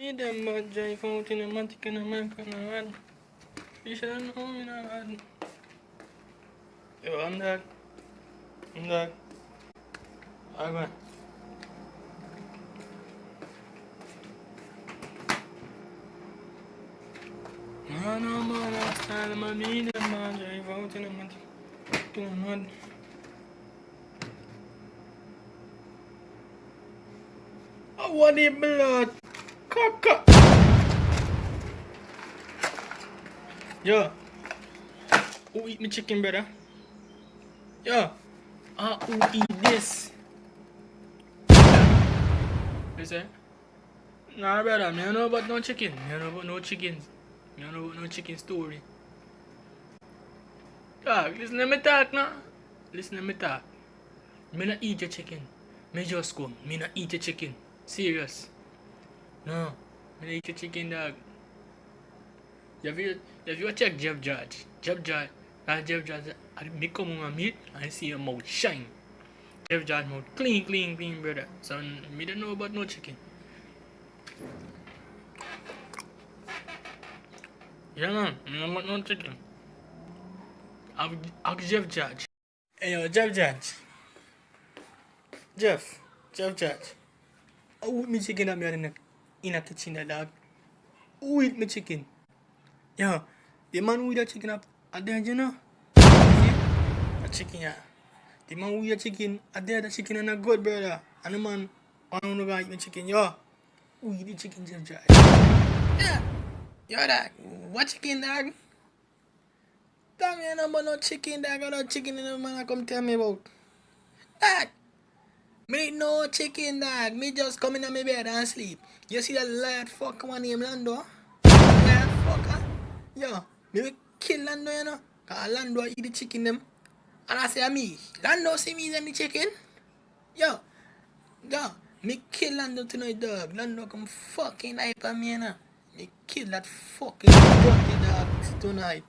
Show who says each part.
Speaker 1: Need them bad drive out in the matic and the mic and the hand. You should know me now, hand. Yo, I'm dog. I'm dog. I go. No, no, man, I'm style, man. Need them bad drive out in the matic and the hand. Oh, what the blood? Caca. Yo, who eat me chicken, brother? Yo, who eat this? You say? Nah, brother, me don't know about no chicken. Me don't know about no chickens. Me don't know about no chicken story. Dog, listen to me talk now. Listen to me talk. Me not eat your chicken. Me just come. Me not eat your chicken. Serious. No. Me not eat your chicken, dog. Have you check Jeff Judge? Jeff Judge. Jeff Judge. Me come on my meat and see your mouth shine. Jeff Judge mouth clean, brother. So me don't know about no chicken. Yeah, man. Me don't know about no chicken. Ask Jeff Judge. Hey, yo, Jeff Judge. Jeff Judge. Who eat me chicken that me in the kitchen, that dog? Who eat me chicken? Yo, the man who eat the chicken up there, you know? See? The chicken, yeah. The man who eat the chicken, there, the chicken is not good, brother. And the man, I don't know who eat me chicken, yo. Who eat the chicken, Jeff Judge? Yeah. Yo, dog. What chicken, dog? Tell me about no chicken, dog. I got no chicken in the man come tell me about. Dog. Me ain't no chicken, dog. Me just come in my bed and sleep. You see that lad fucker one named Lando? Lad fucker. Yo, me will kill Lando, you know. Cause Lando eat the chicken them. And I say me, Lando see me eating the chicken. Yo, me kill Lando tonight, dog. Lando come fucking hype on me, you know. Me kill that fucking dirty dog tonight.